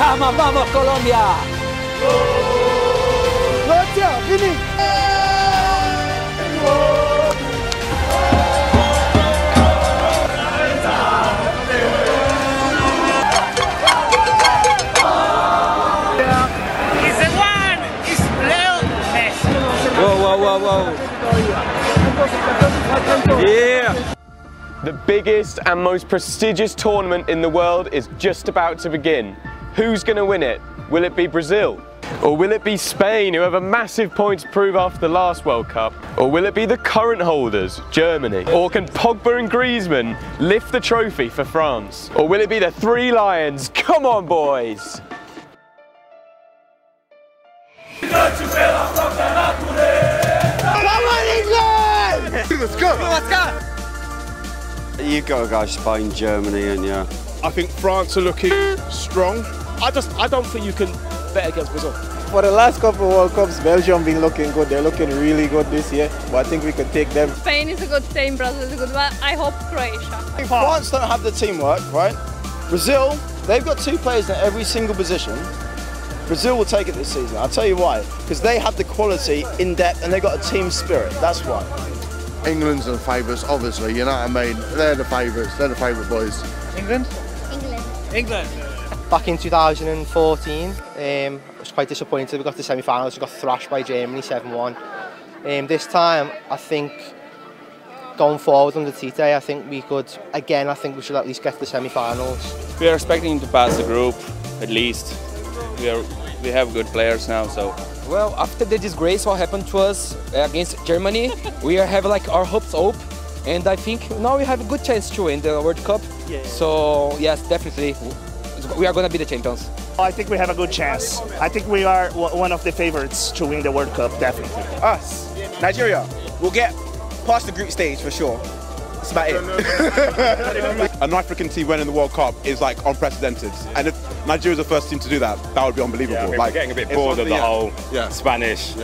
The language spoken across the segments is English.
¡Vamos, vamos, Colombia! ¡Gracias! ¡Vini! Whoa. Yeah! The biggest and most prestigious tournament in the world is just about to begin. Who's going to win it? Will it be Brazil? Or will it be Spain, who have a massive point to prove after the last World Cup? Or will it be the current holders, Germany? Or can Pogba and Griezmann lift the trophy for France? Or will it be the Three Lions? Come on, boys! Come on, England! Let's go! Let's go! You've got to go Spain, Germany, and yeah. I think France are looking strong. I don't think you can bet against Brazil. For the last couple of World Cups, Belgium been looking good. They're looking really good this year, but I think we can take them. Spain is a good team, Brazil is a good one. I hope Croatia. France don't have the teamwork, right? Brazil, they've got 2 players in every single position. Brazil will take it this season. I'll tell you why. Because they have the quality, in depth, and they've got a team spirit. That's why. England's the favourites, obviously, you know what I mean? They're the favourites, they're the favourite boys. England? England. Back in 2014, I was quite disappointed. We got to the semi-finals, we got thrashed by Germany 7-1. This time, I think, going forward under Tite, I think we could, again, I think we should at least get to the semi-finals. We are expecting to pass the group, at least. We have good players now, so. Well, after the disgrace what happened to us against Germany, we have like our hopes up, and I think now we have a good chance to win the World Cup. Yeah. So yes, definitely, we are going to be the champions. I think we have a good chance. I think we are one of the favorites to win the World Cup, definitely. Us, Nigeria, will get past the group stage for sure. That's about it. An African team winning the World Cup is like unprecedented. And if Nigeria's the first team to do that, that would be unbelievable. Yeah, I mean, like, we're getting a bit bored of the whole Spanish,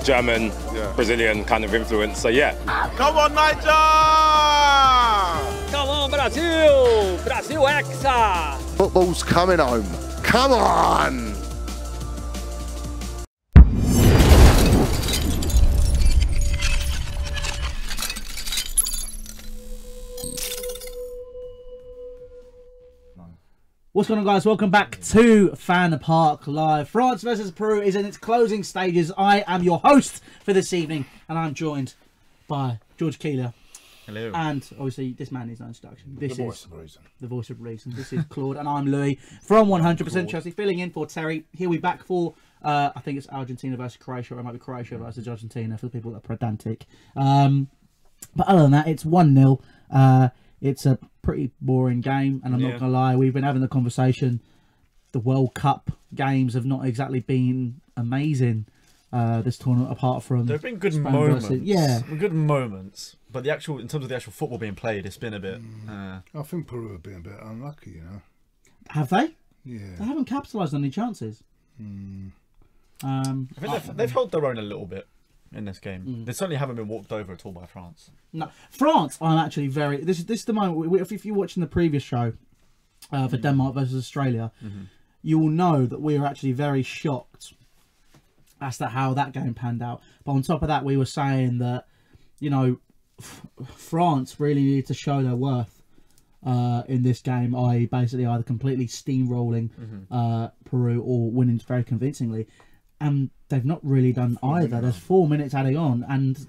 German, Brazilian kind of influence, so yeah. Come on, Niger! Come on, Brazil! Brazil Hexa! Football's coming home. Come on! What's going on, guys? Welcome back to FanPark Live. France versus Peru is in its closing stages. I am your host for this evening, and I'm joined by George Keeler. Hello. And obviously, this man needs no introduction. This the is voice of reason. The voice of reason. This is Claude, and I'm Louis from 100% Chelsea, filling in for Terry. Here we back for, I think it's Argentina versus Croatia, or it might be Croatia versus Argentina for the people that are pedantic. But other than that, it's 1-0. It's a pretty boring game, and I'm not going to lie, we've been having the conversation. The World Cup games have not exactly been amazing this tournament, apart from... There have been good Spain moments. versus, good moments. But the actual, in terms of the actual football being played, it's been a bit... I think Peru have been a bit unlucky, you know. Have they? Yeah. They haven't capitalised on any chances. I think they've held their own a little bit in this game. They certainly haven't been walked over at all by France. No, France. I'm actually very. This is the moment. If you're watching the previous show for Denmark versus Australia, you will know that we are actually very shocked as to how that game panned out. But on top of that, we were saying that, you know, France really needed to show their worth in this game, i.e., basically either completely steamrolling Peru or winning very convincingly. And they've not really done either. There's 4 minutes adding on, and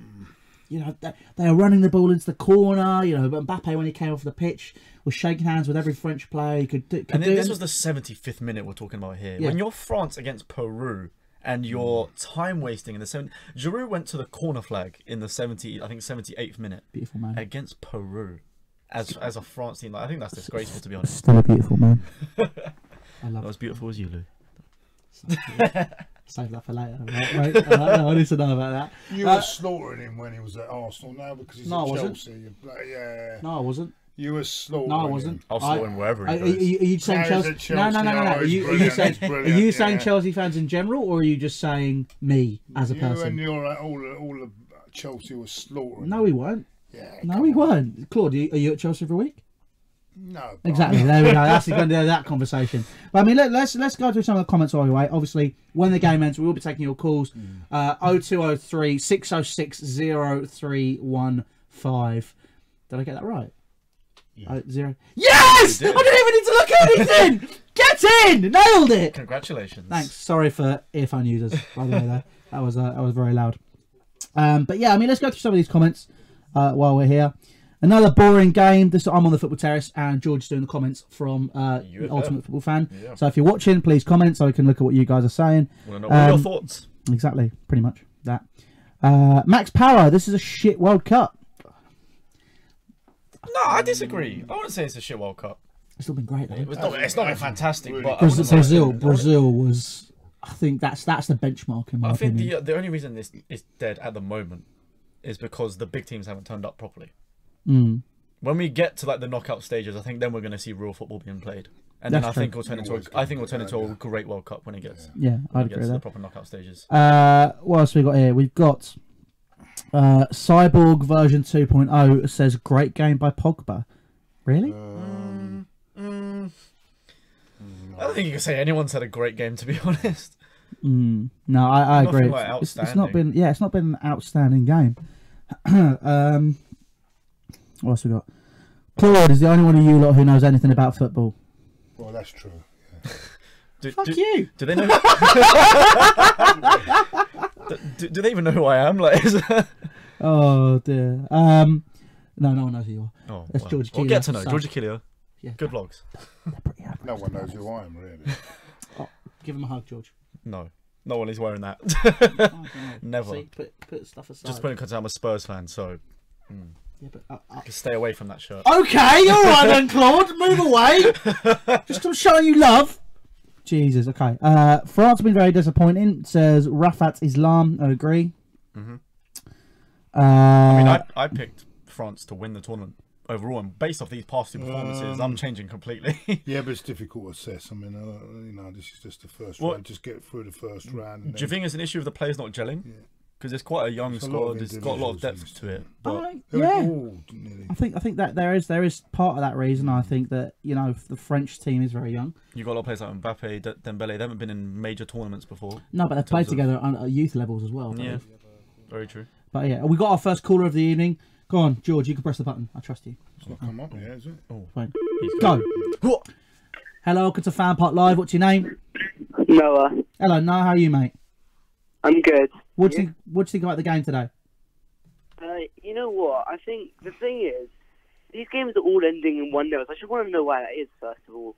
you know they are running the ball into the corner. You know, but Mbappe, when he came off the pitch, was shaking hands with every French player. This was the 75th minute we're talking about here. Yeah. When you're France against Peru and you're time wasting in the 70th, Giroud went to the corner flag in the 78th minute. Beautiful man against Peru, as a France team. Like, I think that's disgraceful, to be honest. Still a beautiful man. I love Not as beautiful as you, Lou. Save that for later, right? I need to know about that. You were slaughtering him when he was at Arsenal now because he's at Chelsea. Yeah. No, I wasn't. You were slaughtering No, I wasn't. I'll slaughter him wherever he goes. Are you saying Chelsea? No. Are you saying Chelsea fans in general, or are you just saying me as a person? You and all of Chelsea was slaughtering. No, we weren't. Yeah. No, we weren't. Claude, are you at Chelsea every week? No. Exactly. There we go. That's going to do that conversation. But I mean, let's go through some of the comments all the way. Obviously, when the game ends, we will be taking your calls. 0203 606 0315. Did I get that right? Yeah. 0. Yes! I didn't even need to look at anything. Get in! Nailed it. Congratulations. Thanks. Sorry for earphone users. By the way, there. That was very loud. But yeah, I mean, let's go through some of these comments while we're here. Another boring game. I'm on the Football Terrace, and George is doing the comments from Ultimate Football Fan. Yeah. So if you're watching, please comment so we can look at what you guys are saying. Want to know what your thoughts? Exactly, pretty much that. Max Power, this is a shit World Cup. No, I disagree. I wouldn't say it's a shit World Cup. It's still been great, though. It's not been fantastic, really. But Brazil was. I think that's the benchmark in my opinion. I think the only reason this is dead at the moment is because the big teams haven't turned up properly. When we get to like the knockout stages, I think then we're going to see real football being played, and then I think it'll turn into a great World Cup when it gets. Yeah, I'd agree with the that. proper knockout stages. What else we got here? We've got Cyborg version 2.0 says great game by Pogba. Really? I don't think you can say anyone's had a great game, to be honest. No, I agree. Like it's not been an outstanding game. What else we got? Claude is the only one of you lot who knows anything about football. Well, that's true. Yeah. Fuck you. Do they know? do they even know who I am? Like, oh dear. No one knows who you are. Oh, that's George Keeler. We'll get to know George Keeler. Yeah. Good vlogs. No one knows who I am, really. Oh, give him a hug, George. No one is wearing that. Never. See, put stuff aside. Just putting because I'm a Spurs fan, so. Yeah, but stay away from that shirt. Okay, all right then, Claude. Move away. Just I'm showing you love. Jesus. Okay. France have been very disappointing. Says Rafat Islam. I agree. I mean, I picked France to win the tournament overall, and based off these past two performances, I'm changing completely. Yeah, but it's difficult to assess. I mean, this is just the first round. Just get through the first round. Do you think it's an issue of the players not gelling? Yeah. Because it's quite a young squad. It's got a lot of depth to it. But yeah, I think that there is part of that reason. I think that the French team is very young. You got a lot of players like Mbappe, Dembele. They haven't been in major tournaments before. No, but they've played together at youth levels as well. Yeah, very true. But yeah, we got our first caller of the evening. Go on, George. You can press the button. I trust you. It's not come up yet, is it? Oh, fine. Go. Hello, welcome to FanPark Live. What's your name? Noah. Hello, Noah. How are you, mate? I'm good. What do you think about the game today? You know what? I think the thing is, these games are all ending in 1-0. So I just want to know why that is, first of all.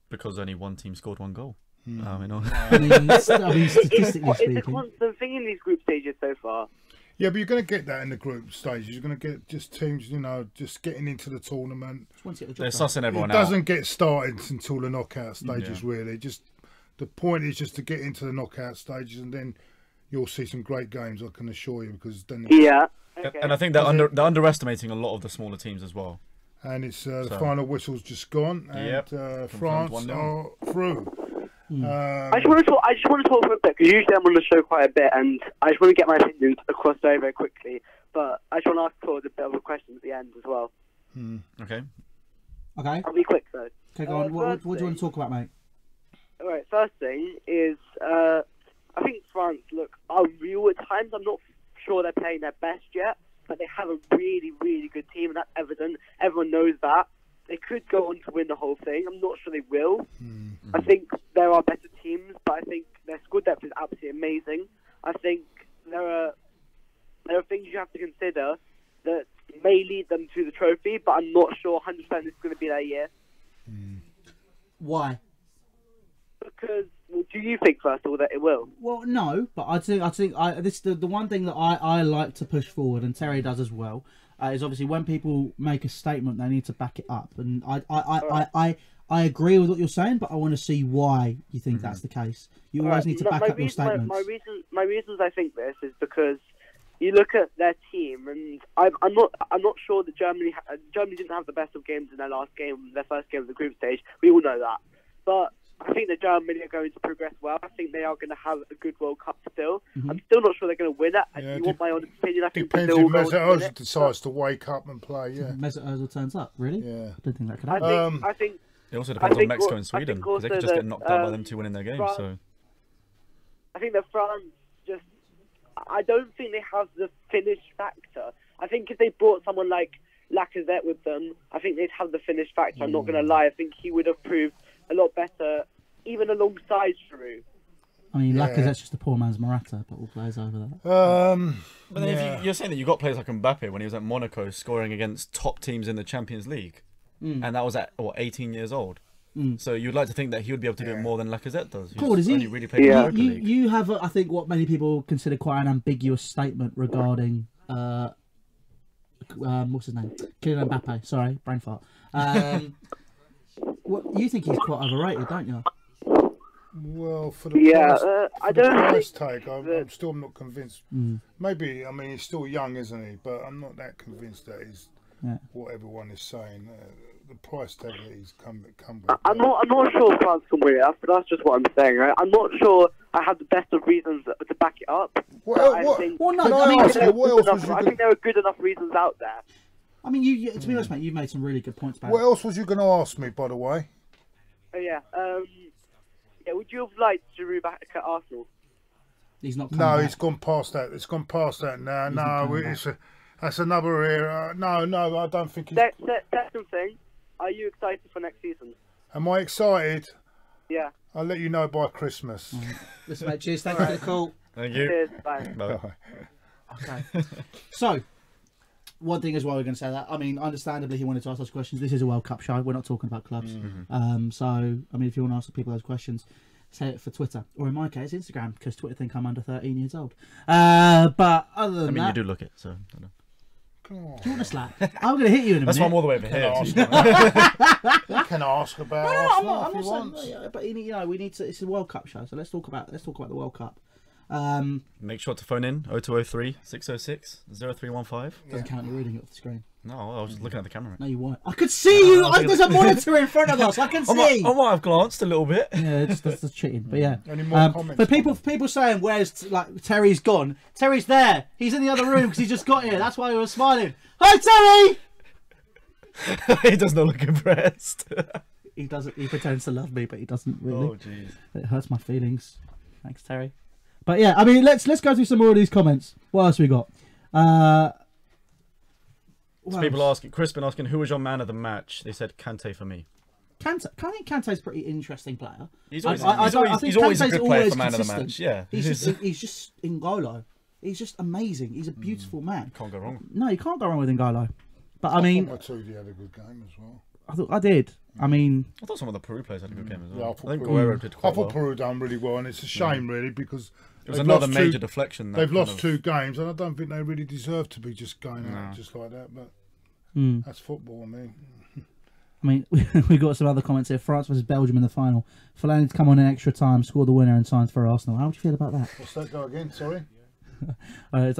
Because only one team scored one goal. I mean, statistically speaking. It's a constant thing in these group stages so far. Yeah, but you're going to get that in the group stages. You're going to get just teams, just getting into the tournament. They're sussing everyone out. It doesn't get started until the knockout stages, really. The point is just to get into the knockout stages, and then you'll see some great games, I can assure you. Because then Okay. And I think they're underestimating a lot of the smaller teams as well. And it's the final whistle's just gone, and France are through. I just want to talk for a bit, because usually I'm on the show quite a bit, and I just want to get my opinions across very, very quickly. But I just want to ask Claude a bit of a question at the end as well. Okay. I'll be quick though. Okay, go on. What do you want to talk about, mate? Alright, first thing is, I think France look unreal at times. I'm not sure they're playing their best yet, but they have a really, really good team, and that's evident. Everyone knows that. They could go on to win the whole thing. I'm not sure they will. I think there are better teams, but I think their squad depth is absolutely amazing. I think there are things you have to consider that may lead them to the trophy, but I'm not sure 100% this is going to be their year. Why? Because, do you think first of all that it will? Well, no, but I think the one thing that I like to push forward, and Terry does as well, is obviously when people make a statement, they need to back it up. And I agree with what you're saying, but I want to see why you think that's the case. You always need to back up your statements. My reasons I think this is because you look at their team, and I'm not sure that Germany didn't have the best of games in their first game of the group stage. We all know that, but I think that Germany are going to progress well. I think they are going to have a good World Cup still. I'm still not sure they're going to win it. If you want my honest opinion, I think depends Brazil if will win Mesut it. decides to wake up and play. Yeah, Mesut Ozil turns up. Really? Yeah. I don't think that could happen. I think. It also depends on Mexico and Sweden, because they could just get knocked out by them two winning their games. So I think that France I don't think they have the finish factor. I think if they brought someone like Lacazette with them, I think they'd have the finish factor. I'm not going to lie. I think he would have proved a lot better, even alongside Giroud. I mean, Lacazette's just a poor man's Morata, but all players over that. But then if you're saying that you got players like Mbappe when he was at Monaco scoring against top teams in the Champions League, and that was at 18 years old. So you'd like to think that he would be able to do it more than Lacazette does. Paul, does he? Really played in the Europa League. You have, I think, what many people consider quite an ambiguous statement regarding what's his name? Kylian Mbappe. Sorry, brain fart. You think he's quite overrated, don't you? Well, for the price tag, I'm still not convinced. Maybe, I mean, he's still young, isn't he? But I'm not that convinced that he's what everyone is saying. The price tag that he's come with. I'm not sure France can win it, but that's just what I'm saying. Right? I'm not sure I have the best of reasons to back it up. I think there are good enough reasons out there. I mean, you to be honest, mate, you've made some really good points about What else was you going to ask me, by the way? Would you have liked Giroud back at Arsenal? He's not. No, he's gone past that. It's gone past that now. That's another era. No, I don't think he's... Second thing, are you excited for next season? Am I excited? Yeah. I'll let you know by Christmas. Listen, mate, cheers. Thank you for the call. Thank you. Cheers. Bye. Okay. So, one thing as well, we're going to say that. I mean, understandably, he wanted to ask those questions. This is a World Cup show. We're not talking about clubs. So, I mean, if you want to ask people those questions, say it for Twitter, or in my case, Instagram, because Twitter think I'm under 13 years old. But other than that, you do look it, so I don't know. Do you want to slack? I'm going to hit you in a minute. That's why I'm all the way over here. You can ask about Arsenal if you want. But you know, we need to. It's a World Cup show, so let's talk about the World Cup. Make sure to phone in 0203 606 0315. Doesn't count. You're reading it off the screen. No, I was just looking at the camera. No, you weren't. I could see you. There's a monitor in front of us. I can see. I might have glanced a little bit. Yeah, that's cheating. But yeah. Any more comments? For people saying where's Terry's gone. Terry's there. He's in the other room because he just got here. That's why he was smiling. Hi, Terry. He does not look impressed. He doesn't. He pretends to love me, but he doesn't really. Oh jeez. It hurts my feelings. Thanks, Terry. But yeah, I mean, let's go through some more of these comments. What else we got? People asking. Chris been asking who was your man of the match. They said Kante for me. Kante, I think Kante's a pretty interesting player. He's always a good player for man of the match. Yeah, he's just N'Golo. He's just amazing. He's a beautiful man. Can't go wrong. No, you can't go wrong with N'Golo. But I mean, I thought he had a good game as well. I did. I mean, I thought some of the Peru players had a good game as well. Yeah, I think Guerrero did quite well. Peru done really well, and it's a shame really because it was another major deflection. They've lost 2 games, and I don't think they really deserve to be just going out just like that. But that's football, I mean, we got some other comments here. France versus Belgium in the final. Fellaini to come on in extra time, score the winner, and signs for Arsenal. How would you feel about that? What's that go again? Sorry. We'll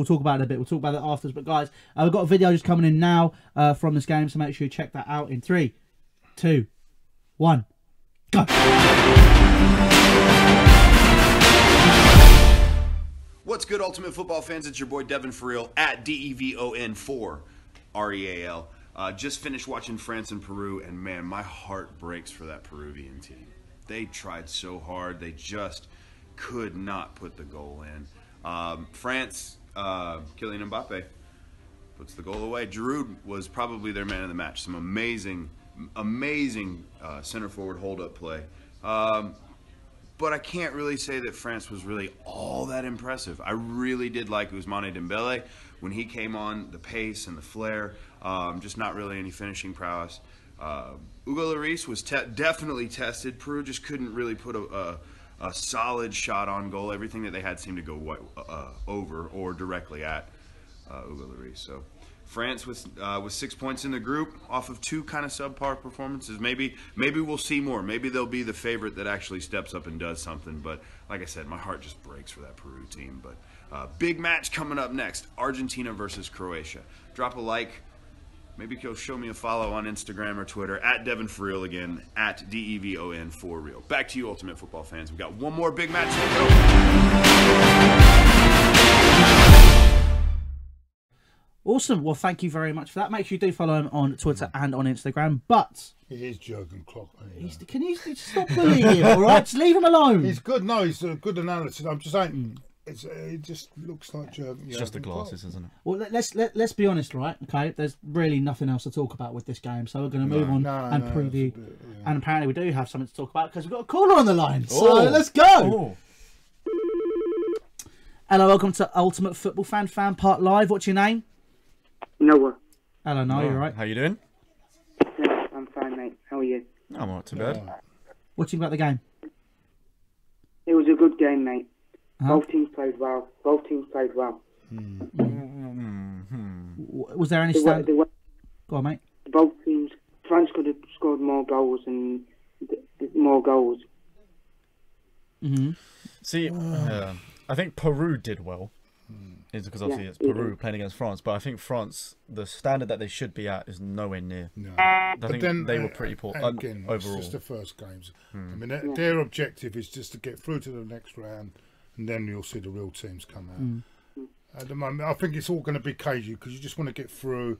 talk about it a bit. We'll talk about it afterwards. But guys, we've got a video just coming in now from this game, so make sure you check that out in 3, 2, 1, go. What's good, Ultimate Football fans? It's your boy Devin Farrell at DEVON4 REAL. Just finished watching France and Peru, and man, my heart breaks for that Peruvian team. They tried so hard, they just could not put the goal in. France, Kylian Mbappe puts the goal away. Giroud was probably their man of the match. Some amazing center forward hold-up play. But I can't really say that France was really all that impressive. I really did like Ousmane Dembele when he came on, the pace and the flair, just not really any finishing prowess. Hugo Lloris was definitely tested. Peru just couldn't really put a solid shot on goal. Everything that they had seemed to go over or directly at Hugo Lloris. So France with 6 points in the group off of 2 kind of subpar performances. Maybe we'll see more. Maybe they'll be the favorite that actually steps up and does something. But like I said, my heart just breaks for that Peru team. But big match coming up next: Argentina versus Croatia. Drop a like, maybe go show me a follow on Instagram or Twitter at Devin For Real again, at DEVON For Real. Back to you, Ultimate Football fans. We've got one more big match to go. Awesome. Well, thank you very much for that. Make sure you do follow him on Twitter and on Instagram. But he is Jurgen Klopp. Can you stop bullying him? All right, just leave him alone. He's good. No, he's a good analysis. I'm just saying. It just looks like Jurgen. It's just the glasses, isn't it? Well, let's be honest, right? Okay, there's really nothing else to talk about with this game, so we're going to move on and preview. And apparently, we do have something to talk about because we've got a caller on the line. So let's go. Hello, welcome to Ultimate Football FanPark Live. What's your name? Noah. Hello, Noah. You all right? How you doing? Yeah, I'm fine, mate. How are you? I'm not too bad. What do you think about the game? It was a good game, mate. Both teams played well. Was there any stand? Go on, mate. Both teams. France could have scored more goals and more goals. See, I think Peru did well. It's because obviously it's Peru playing against France, but I think France, the standard that they should be at, is nowhere near. No. I think they were pretty poor again, overall. It's just the first games. I mean, their objective is just to get through to the next round, and then you'll see the real teams come out. At the moment, I think it's all going to be cagey because you just want to get through,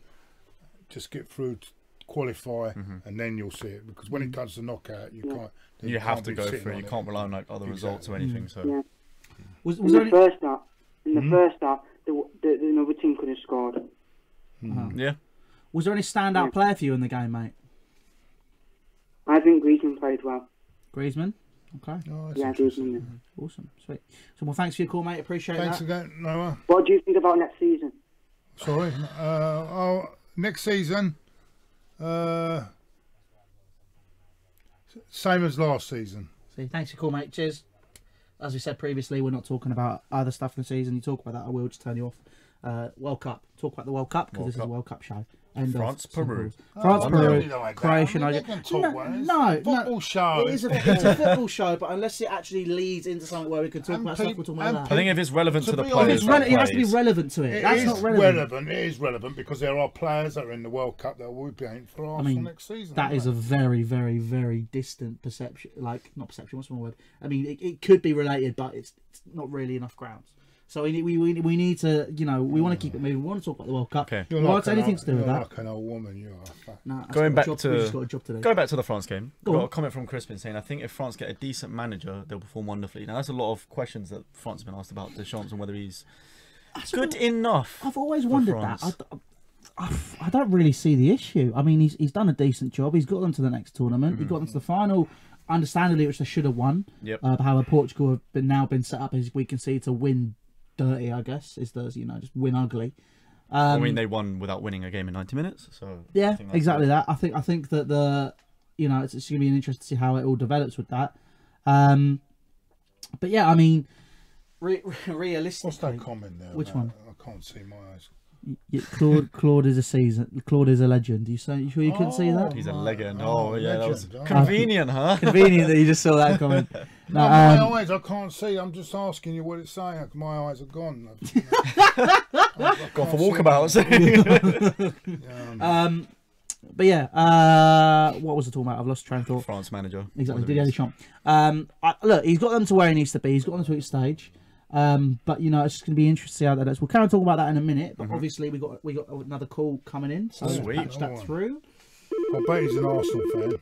qualify, and then you'll see it. Because when it comes to knockout, you can't. You have to go through. You can't rely on like other results or anything. So, was in the first half, the other team could have scored. Yeah. Was there any standout player for you in the game, mate? I think Griezmann played well. Griezmann? Okay. Oh, yeah, Griezmann. Awesome. Sweet. So, well, thanks for your call, mate. Appreciate Thanks that. again, Noah. What do you think about next season? Sorry. Next season, same as last season. See, thanks for your call, mate. Cheers. As we said previously, we're not talking about other stuff in the season. You talk about that, I will just turn you off. World Cup. Talk about the World Cup because this is a World Cup show. France, Peru. France, Peru, Croatia, No, football show. It's a football show, but unless it actually leads into something where we can talk about stuff, we're talking about that. I think if it's relevant to the players, it has to be relevant to it. That's not relevant. It is relevant because there are players that are in the World Cup that will be playing for Arsenal next season. That is a very, very, very distant perception. Like, not perception, what's the word? I mean, it could be related, but it's not really enough grounds. So we need to, we want to keep it moving. We want to talk about the World Cup. Okay. What's anything to do with that? You're like an old woman, you are. Nah, going back we just got a job to do. Going back to the France game, I got a comment from Crispin saying, I think if France get a decent manager, they'll perform wonderfully. Now, that's a lot of questions that France has been asked about Deschamps and whether he's good enough. I've always wondered that. I don't really see the issue. I mean, he's done a decent job. He's got them to the next tournament. He got them to the final, understandably, which they should have won. Yep. However, Portugal have now been set up, as we can see, to win dirty, I guess, is the just win ugly. I mean, they won without winning a game in 90 minutes. So yeah, exactly that. I think that it's going to be an interest to see how it all develops with that. But yeah, I mean, realistically, what's that comment there? Which one? I can't see my eyes. Claude is a legend. You sure you couldn't see that? He's a legend. Oh yeah, that was convenient, huh? Convenient that you just saw that comment. No, my eyes, I can't see. I'm just asking you what it's saying. My eyes are gone. Gone for walkabouts. But yeah, what was I talking about? I've lost train of thought. France manager. Exactly, Didier Deschamps. Look, he's got them to where he needs to be. He's got them to each stage. But it's just going to be interesting to see how that is. We'll kind of talk about that in a minute. But obviously, we got another call coming in, so let's patch that through. I bet he's an Arsenal fan.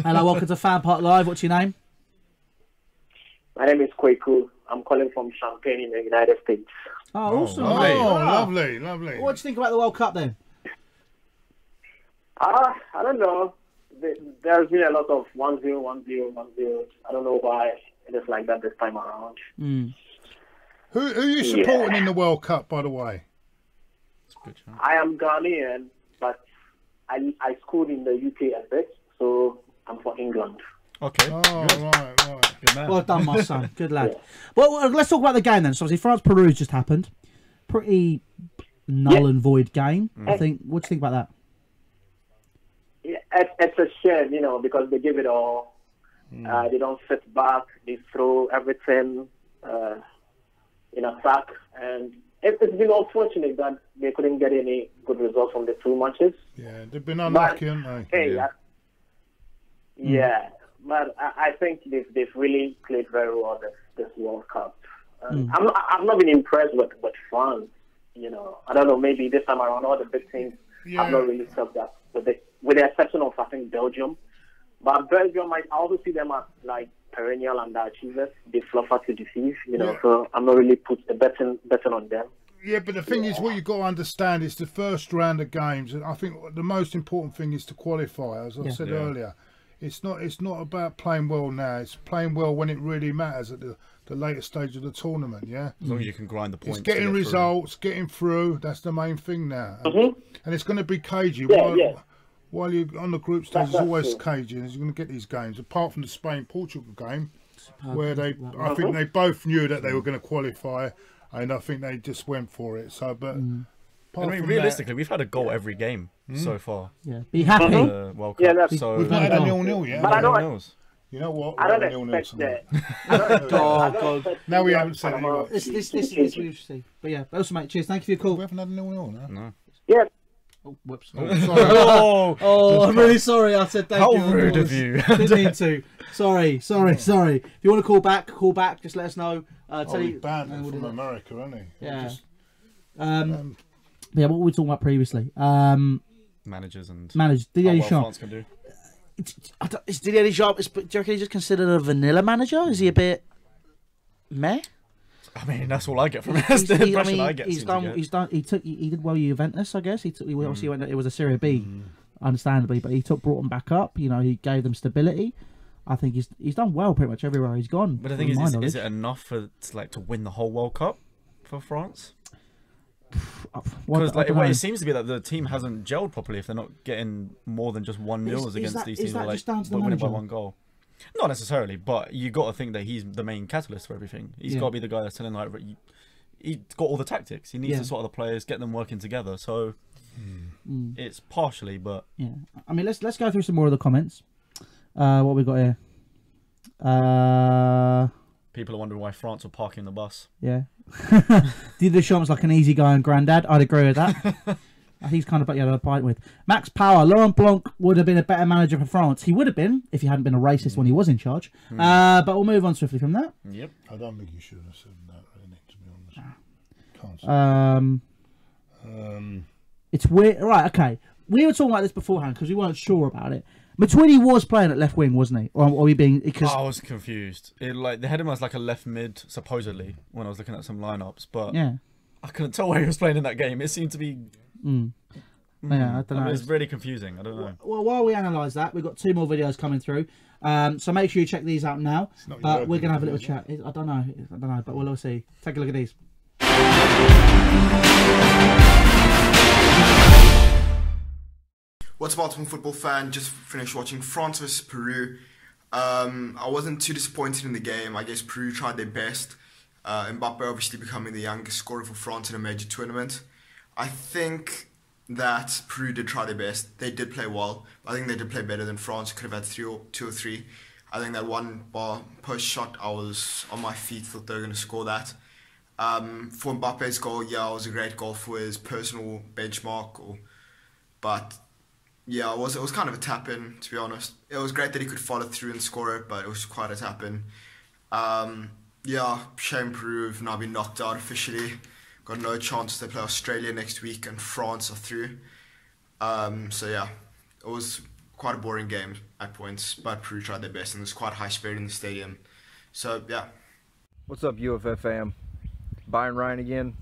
Hello, welcome to FanPark Live. What's your name? My name is Kweku. I'm calling from Champaign in the United States. Oh, awesome! Lovely. What do you think about the World Cup then? I don't know. There's been a lot of 1-0, 1-0, 1-0. I don't know why it is like that this time around. Who are you supporting in the World Cup, by the way? I am Ghanaian, but I schooled in the UK a bit, so I'm for England. Okay. Oh, right. Good man. Well done, my son. Good lad. Yeah. Well, let's talk about the game then. So obviously, France-Peru just happened. Pretty null and void game. I think. What do you think about that? Yeah, it's a shame, because they give it all. They don't sit back. They throw everything in attack, and it's been unfortunate that they couldn't get any good results from the 2 matches. Yeah, they've been unlucky, haven't they? Hey, yeah, but I think they've really played very well this World Cup. I've not been impressed with France. You know, I don't know. Maybe this time around, all the big teams have not really stepped up. With the exception of I think Belgium, but Belgium I also see them as like perennial underachievers. They fluffer to deceive. You know, so I'm not really put the betting on them. Yeah, but the thing is, what you've got to understand is the first round of games, and I think the most important thing is to qualify. As I said earlier, it's not about playing well now. It's playing well when it really matters at the later stage of the tournament. Yeah, as long as you can grind the points. It's getting results, getting through. That's the main thing now, and it's going to be cagey. While you're on the group stage, it's always cagey. You're going to get these games, apart from the Spain-Portugal game, where I think they both knew that they were going to qualify. And I think they just went for it. So, but I mean, realistically, we've had a goal every game so far. Yeah, be happy. World Cup. So we've not had a 0-0 yet. But I don't. You know what? I don't expect that. Now we haven't said anything. This is we should see. But yeah, also mate, cheers. Thank you for your call. We haven't had a 0-0 no. Yeah. Oh, whoops. Oh, I'm really sorry. I said thank you. How rude of you. Didn't mean to. Sorry. If you want to call back. Just let us know. Tell he you. banned him from America, isn't he? Yeah. Yeah. What were we talking about previously? Managers and Didier France can do. Is Didier Deschamps? Do you reckon he's just considered a vanilla manager? Is he a bit meh? I mean, that's all I get from it. That's the impression I get. He did well at Juventus, I guess. He obviously went. It was a Serie B, understandably, but he brought them back up. You know, he gave them stability. I think he's done well pretty much everywhere he's gone. But the thing is it enough to win the whole World Cup for France? Because it seems to be that the team hasn't gelled properly if they're not getting more than just 1-0 against these teams, but winning by 1 goal. Not necessarily, but you got to think that he's the main catalyst for everything. He's got to be the guy that's telling he's got all the tactics. He needs to sort of the players, get them working together. So it's partially, but I mean, let's go through some more of the comments. What we got here? People are wondering why France were parking the bus. Yeah. Didier Deschamps like an easygoing granddad. I'd agree with that. He's kind of what you had a fight with. Max Power. Laurent Blanc would have been a better manager for France. He would have been if he hadn't been a racist when he was in charge. But we'll move on swiftly from that. Yep. I don't think you should have said that, really, to be honest. Can't say. It's weird. Right, okay. We were talking about this beforehand because we weren't sure about it. Matuidi was playing at left wing, wasn't he? Or are we being? Because I was confused. They had him as like a left mid, supposedly, when I was looking at some lineups. But I couldn't tell where he was playing in that game. It seemed to be. Yeah, I don't know. It was really confusing. I don't know. Well, while we analyse that, we've got 2 more videos coming through. So make sure you check these out now. But we're gonna have a little chat. I don't know, but we'll see. Take a look at these. What's up, Ultimate Football fan? Just finished watching France vs Peru. I wasn't too disappointed in the game. I guess Peru tried their best. Mbappe obviously becoming the youngest scorer for France in a major tournament. I think that Peru did try their best. They did play well. I think they did play better than France. Could have had 2 or 3. I think that one bar post shot, I was on my feet, thought they were going to score that. For Mbappe's goal, it was a great goal for his personal benchmark. But yeah, it was kind of a tap-in, to be honest. It was great that he could follow through and score it, but it was quite a tap-in. Shame Peru have now been knocked out officially. Got no chance. They play Australia next week and France are through. It was quite a boring game at points, but Peru tried their best and there's quite high spirit in the stadium. So, yeah. What's up, UFF fam? Byron Ryan again.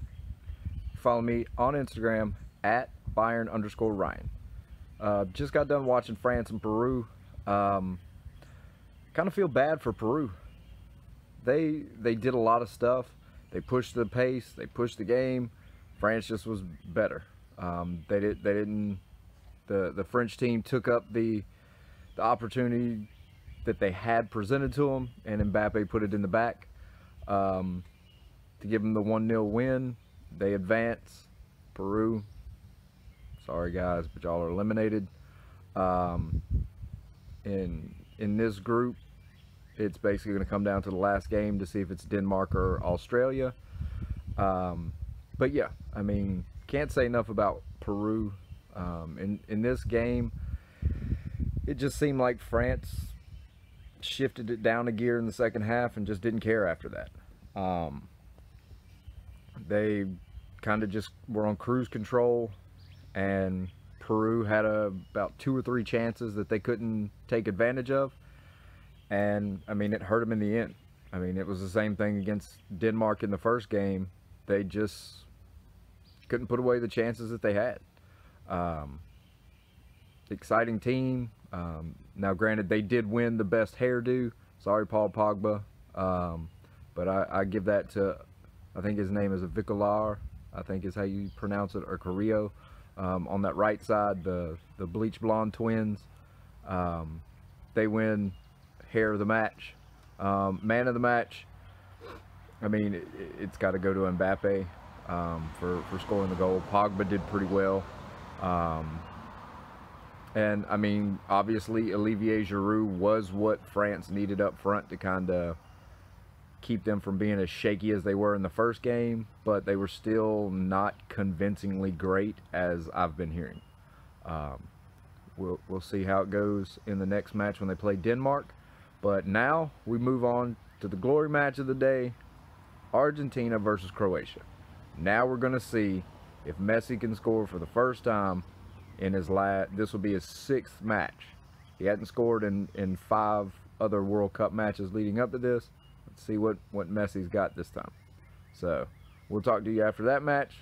Follow me on Instagram at Byron_Ryan. Just got done watching France and Peru. Kind of feel bad for Peru. They did a lot of stuff. They pushed the pace. They pushed the game. France just was better. The French team took up the opportunity that they had presented to them, and Mbappe put it in the back to give them the 1-0 win. They advance. Peru, sorry guys, but y'all are eliminated. In this group, it's basically going to come down to the last game to see if it's Denmark or Australia. But but yeah, I mean, can't say enough about Peru. In this game, it just seemed like France shifted it down a gear in the second half and just didn't care after that. They kind of just were on cruise control, and Peru had about 2 or 3 chances that they couldn't take advantage of, and I mean, it hurt them in the end. I mean, it was the same thing against Denmark in the first game. They just couldn't put away the chances that they had. Exciting team. Now, granted, they did win the best hairdo. Sorry, Paul Pogba. But I give that to, I think his name is Vicolar, I think is how you pronounce it, or Carrillo. On that right side, the bleach blonde twins. They win hair of the match. Man of the match, I mean, it's got to go to Mbappe for scoring the goal. Pogba did pretty well. And, I mean, obviously, Olivier Giroud was what France needed up front to kind of keep them from being as shaky as they were in the first game, but they were still not convincingly great, as I've been hearing. We'll see how it goes in the next match when they play Denmark. But now we move on to the glory match of the day, Argentina versus Croatia. Now we're going to see if Messi can score for the first time in his this will be his 6th match. He hadn't scored in 5 other World Cup matches leading up to this. Let's see what Messi's got this time. So we'll talk to you after that match.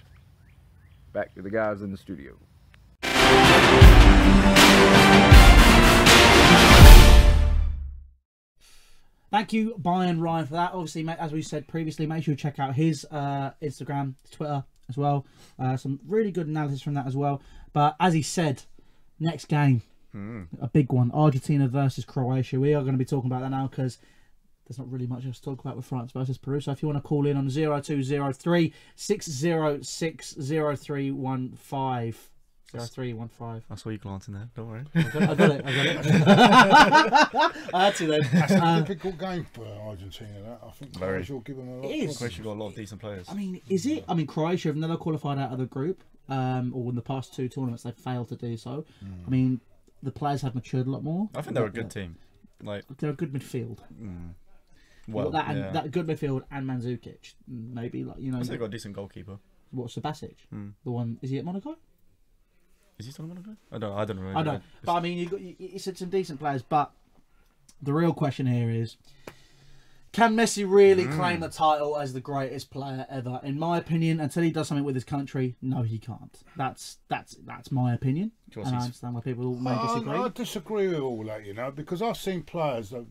Back to the guys in the studio. Thank you, Brian Ryan, for that. Obviously, as we said previously, make sure you check out his Instagram, Twitter as well. Some really good analysis from that as well. But as he said, next game, a big one, Argentina versus Croatia. We are going to be talking about that now because there's not really much else to talk about with France versus Peru. So if you want to call in on 0203 606 0315. 0315. I saw you glancing there. Don't worry. I got it. I had to then. That's a difficult game for Argentina. That I think Croatia will give them a lot. Croatia got a lot of decent players. I mean, is it? I mean, Croatia have never qualified out of the group, or in the past 2 tournaments they've failed to do so. I mean, the players have matured a lot more. I think they're a good team. Like they're a good midfield. Well, that good midfield and Mandzukic, maybe they got a decent goalkeeper. What, Subasic? The one, is he at Monaco? Is he still at Monaco? I don't know. I don't. But I mean, you said some decent players. But the real question here is, can Messi really claim the title as the greatest player ever? In my opinion, until he does something with his country, no, he can't. That's my opinion. And I understand why people may disagree. I disagree with all that, because I've seen players that are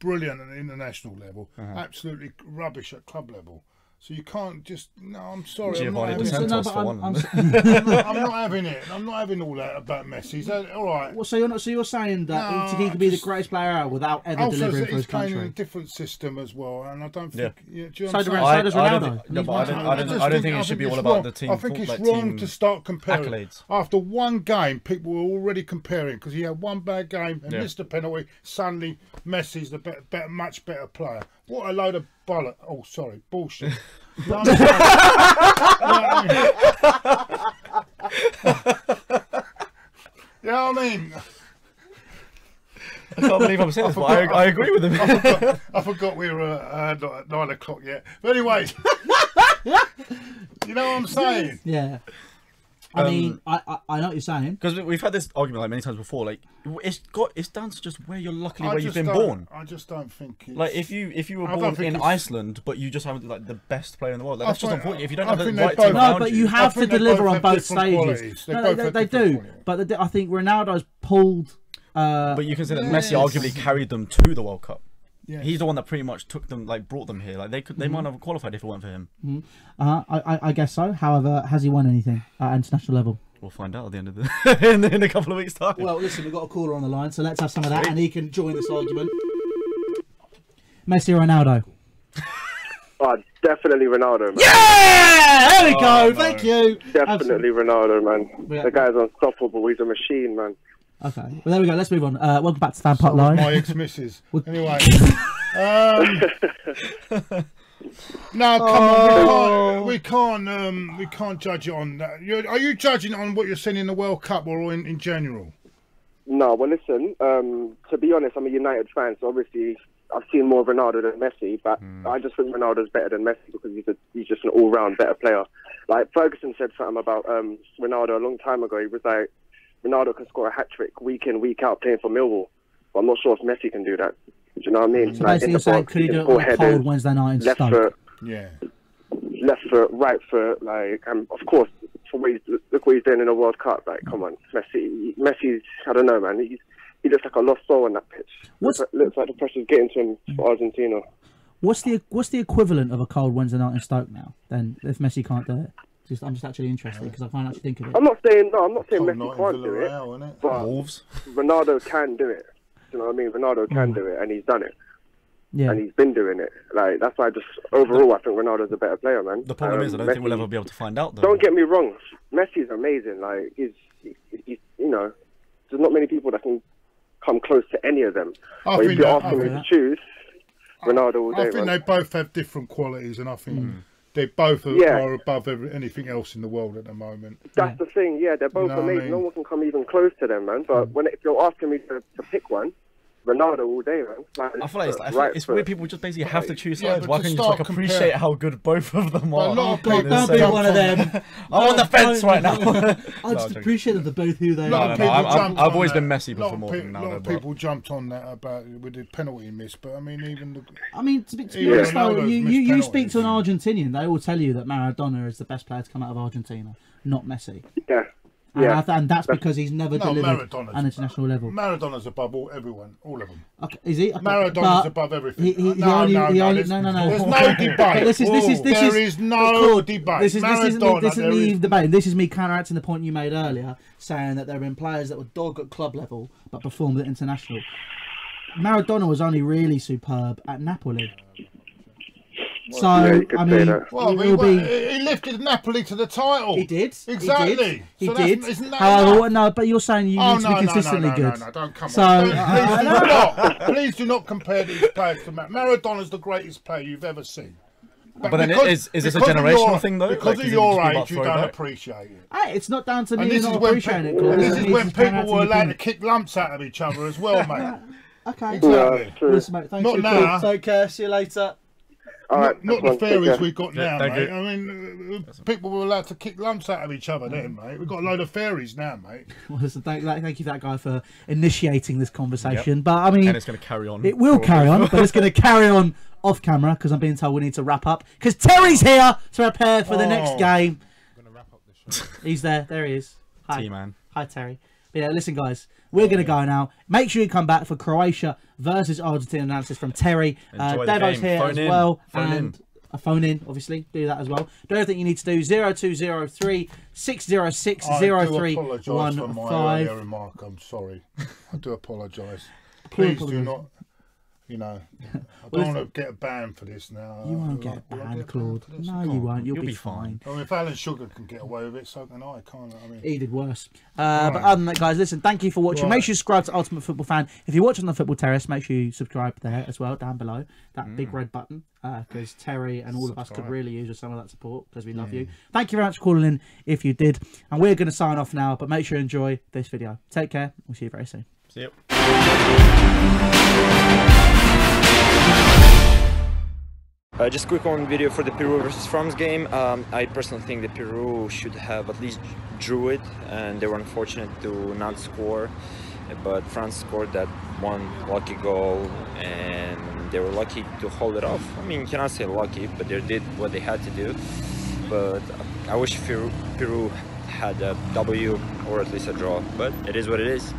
brilliant at the international level, absolutely rubbish at club level. So you can't just... No, I'm sorry. Giovanni Dos Santos for one. I'm not having it. I'm not having all that about Messi. So, all right. Well, so you're saying that he could be the greatest player out without ever delivering for his country. He's playing in a different system as well, and I don't think... Yeah. Do you know so does Ronaldo. I don't think it should be all about the team. I think it's wrong to start comparing. Accolades. After one game, people were already comparing because he had one bad game and missed a penalty. Suddenly, Messi's the much better player. What a load of bollocks. Oh, sorry, bullshit. You know what I mean? I can't believe I'm saying this, but I agree with him. I forgot we were not at 9 o'clock yet. But anyways, you know what I'm saying? Yeah. I mean, I know what you're saying. Because we've had this argument like many times before. Like, it's down to just where you've been born. I just don't think it's... Like, if you were born in Iceland, but you just have like the best player in the world, like, that's just unfortunate. If you don't have the right team around but you have to deliver on both stages. No, they do. But I think Ronaldo's pulled. But you consider Messi arguably carried them to the World Cup. Yes. He's the one that pretty much brought them here. Like they might not have qualified if it weren't for him. I guess so. However, has he won anything at international level? We'll find out at the end of the in a couple of weeks' time. Well, listen, we've got a caller on the line, so let's have some of that, and he can join this argument. Messi or Ronaldo? Oh, definitely Ronaldo, man. Yeah! There we go. Thank you. Definitely Ronaldo, man. Yeah. The guy's unstoppable. He's a machine, man. Okay, well there we go. Let's move on. Welcome back to FanPark Live. My ex-missus. Anyway, No, come on, we can't judge it on that. Are you judging it on what you're seeing in the World Cup or in general? No, well, listen. To be honest, I'm a United fan, so obviously I've seen more Ronaldo than Messi. But I just think Ronaldo's better than Messi because he's just an all-round better player. Like Ferguson said something about Ronaldo a long time ago. He was like, Ronaldo can score a hat-trick week in, week out playing for Millwall. But I'm not sure if Messi can do that. Do you know what I mean? So basically you're saying, could he do it on a cold Wednesday night in left Stoke? foot, yeah. Left foot, right foot, like, and of course, look what he's doing in the World Cup. Like, come on, Messi's, I don't know, man. He looks like a lost soul on that pitch. Looks like the pressure's getting to him for Argentina. What's the equivalent of a cold Wednesday night in Stoke now? Then, if Messi can't do it, I'm just actually interested because I can't actually think of it. I'm not saying Messi can't do it, but Wolves. Ronaldo can do it. Do you know what I mean? Ronaldo can do it, and he's done it. Yeah. And he's been doing it. Like, that's why overall I think Ronaldo's a better player, man. The problem is I don't think we'll ever be able to find out, though. Don't get me wrong, Messi's amazing. Like, he's you know, there's not many people that can come close to any of them. But if you're asking me to choose, Ronaldo all day. I think they both have different qualities, and I think they both are above anything else in the world at the moment. That's the thing, yeah, they're both amazing. I mean? No one can come even close to them, man. But if you're asking me to pick one, Ronaldo all day, man. Like, I feel like it's weird. People just basically have to choose sides. Why can't you just appreciate how good both of them are? Don't be one of them. I'm on the fence right now. I just appreciate that they're both who they are. I've always been Messi before more than now. A lot of people jumped on that about with the penalty miss, but I mean, to be honest, though, you speak to an Argentinian, they will tell you that Maradona is the best player to come out of Argentina, not Messi. Yeah. And that's because he's never delivered on an international level. Maradona's above all of them. Okay, is he? Okay. Maradona's above everything. No. There's no debate. This is no debate. This isn't me debating. This is me counteracting the point you made earlier, saying that there have been players that were dog at club level but performed at international. Maradona was only really superb at Napoli. So, I mean, he lifted Napoli to the title. He did. Exactly. He did. However, no, but you're saying you need to be consistently good. No, don't come so, on. Please do not compare these players to Maradona's the greatest player you've ever seen. But then is this a generational thing, though? Because of your age, you don't appreciate it. Hey, it's not down to me not appreciating it. This is when people were allowed to kick lumps out of each other as well, mate. Okay. Exactly. Listen, mate, thanks not now. Take care. See you later. Right, not the fairies we've got now, mate. I mean, people were allowed to kick lumps out of each other then, mate. We've got a load of fairies now, mate. Well, listen, thank you to that guy for initiating this conversation. Yep. But, I mean... And it's going to carry on. It will carry on, but it's going to carry on off camera because I'm being told we need to wrap up. Because Terry's here to prepare for the next game. I'm going to wrap up the show. He's there. There he is. Hi. T-man. Hi, Terry. But yeah, listen, guys, we're going to go now. Make sure you come back for Croatia versus Argentina analysis from Terry. Devo's here as well. A phone in, obviously. Do that as well. Do everything you need to do. 0203 606 0315. For my earlier remark. I'm sorry. I do apologise. Please do not. You know, I don't want to get a ban for this now. You won't get a ban, Claude. No, you won't. You'll be fine. I mean, if Alan Sugar can get away with it, so can I, can't I? He did worse. But other than that, guys, listen, thank you for watching. Make sure you subscribe to Ultimate Football Fan. If you're watching on Football Terrace, make sure you subscribe there as well, down below. That big red button, because Terry and all of us could really use some of that support, because we love you. Thank you very much for calling in, if you did. And we're going to sign off now, but make sure you enjoy this video. Take care. We'll see you very soon. See you. Just a quick one video for the Peru versus France game. I personally think that Peru should have at least drew it, and they were unfortunate to not score. But France scored that one lucky goal, and they were lucky to hold it off. I mean, you cannot say lucky, but they did what they had to do. But I wish Peru had a W or at least a draw, but it is what it is.